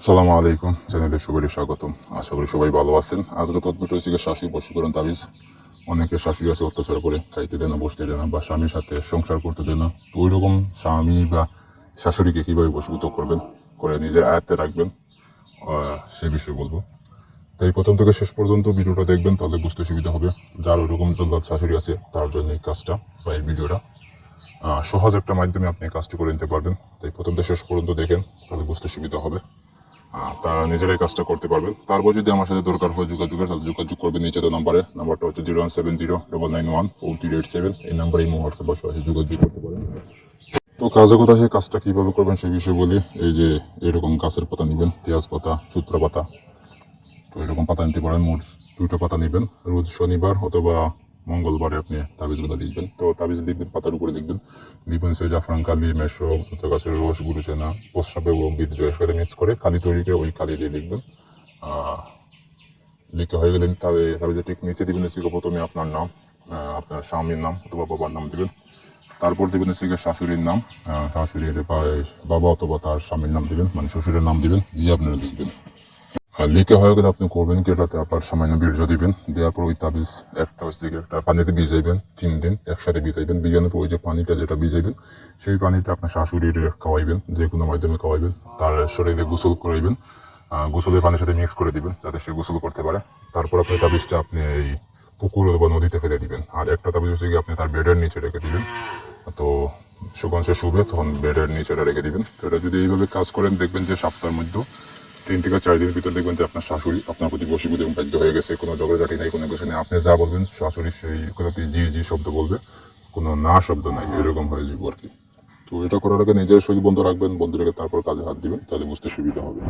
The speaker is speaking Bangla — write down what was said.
সালামু আলাইকুম, চ্যানেলে সবাই স্বাগতম। আশা করি সবাই ভালো আছেন। আজকে তৎপর হয়েছে শাশুড়ি বশীকরণ তাবিজ। অনেকে শাশুড়ি আছে অত্যাচার করে খাইতে দেয় না, বসতে দেয় না, বা স্বামীর সাথে সংসার করতে দেয় না। তো ওই রকম স্বামী বা শাশুড়িকে কীভাবে বশীভূত করবেন, করে নিজের আয়ত্তে রাখবেন, সে বিষয়ে বলবো। তাই প্রথম থেকে শেষ পর্যন্ত ভিডিওটা দেখবেন, তাহলে বুঝতে সুবিধা হবে। যার ওই রকম জল্লাদ শাশুড়ি আছে তার জন্য এই কাজটা বা এই ভিডিওটা সহজ একটা মাধ্যমে আপনি এই কাজটি করে নিতে পারবেন। তাই প্রথম থেকে শেষ পর্যন্ত দেখেন, তাহলে বুঝতে সুবিধা হবে। তারা নিজেরাই কাজটা করতে পারবেন। তারপর যদি আমার সাথে দরকার হয় যোগাযোগের, তাহলে যোগাযোগ করবেন নিচে দেওয়া নাম্বারে। নাম্বারটা হচ্ছে 0170991437। এই নাম্বারে এই হোয়াটসঅ্যাপ বা সরাসরি যোগাযোগ করতে পারেন। তো কাজে কথা সে কাজটা কীভাবে করবেন সেই বিষয়ে বলি। এই যে এরকম গাছের পাতা নেবেন, পেঁয়াজ পাতা, সূত্রা পাতা। তো এরকম পাতা নিতে পারেন। মোট 2টা পাতা নেবেন। রোজ শনিবার অথবা মঙ্গলবারে আপনি তাবিজগুলো লিখবেন। তো তাবিজ লিখবেন, পাতার উপরে লিখবেন সে জাফরান কালি, মেশক, গাছের রস, গুরু চেনা, প্রস্রাব এবং বীর্য একসাথে মিক্স করে কালি তৈরি করে ওই কালি দিয়ে লিখবেন। লিখে হয়ে গেলেন তবে তাবিজের ঠিক নিচে দিবেন হচ্ছে প্রথমে আপনার নাম, আপনার স্বামীর নাম অথবা বাবার নাম দিবেন। তারপর দিবেন হচ্ছে শাশুড়ির নাম, শাশুড়ির বাবা অথবা তার স্বামীর নাম দিবেন, মানে শ্বশুরের নাম দিবেন, দিয়ে আপনারা লিখবেন। আর লিখে হয়ে গেলে আপনি করবেন কি, এটাতে আপনার সামান্য বীর্য দিবেন। দেওয়ার পর ওই তাবিজ একটা পানিতে ভিজাইবেন 3 দিন একসাথে ভিজাইবেন। ভিজানোর পর ওই যে পানিটা যেটা ভিজাইবেন, সেই পানিটা আপনার শাশুড়ির খাওয়াইবেন, যে কোনো মাধ্যমে খাওয়াইবেন। তার শরীরে গোসল করাইবেন, গোসলের পানির সাথে মিক্স করে দিবেন যাতে সে গোসল করতে পারে। তারপর আপনি তাবিজটা আপনি এই পুকুর বা নদীতে ফেলে দিবেন। আর একটা তাবিজ হচ্ছে আপনি তার বেডের নিচে রেখে দিবেন। তো যখন সে শুবে তখন বেডের নিচে রেখে দিবেন। তো এটা যদি এইভাবে কাজ করেন, দেখবেন যে সপ্তাহের মধ্যে 3 থেকে 4 দিনের ভিতর দেখবেন যে আপনার শাশুড়ি আপনার প্রতি বশীভূত এবং বাধ্য হয়ে গেছে। কোনো ঝগড়াঝাটি নেই, কোনো কিছু নেই। আপনি যা বলবেন শাশুড়ি সেই কথাতে জি জি শব্দ বলবে, কোনো না শব্দ নাই, এরকম হয়ে যাবে আর কি। তো এটা করার আগে নিজের শরীর বন্ধ রাখবেন, বন্ধ রেখে তারপর কাজে হাত দিবেন, তাহলে বুঝতে সুবিধা হবে।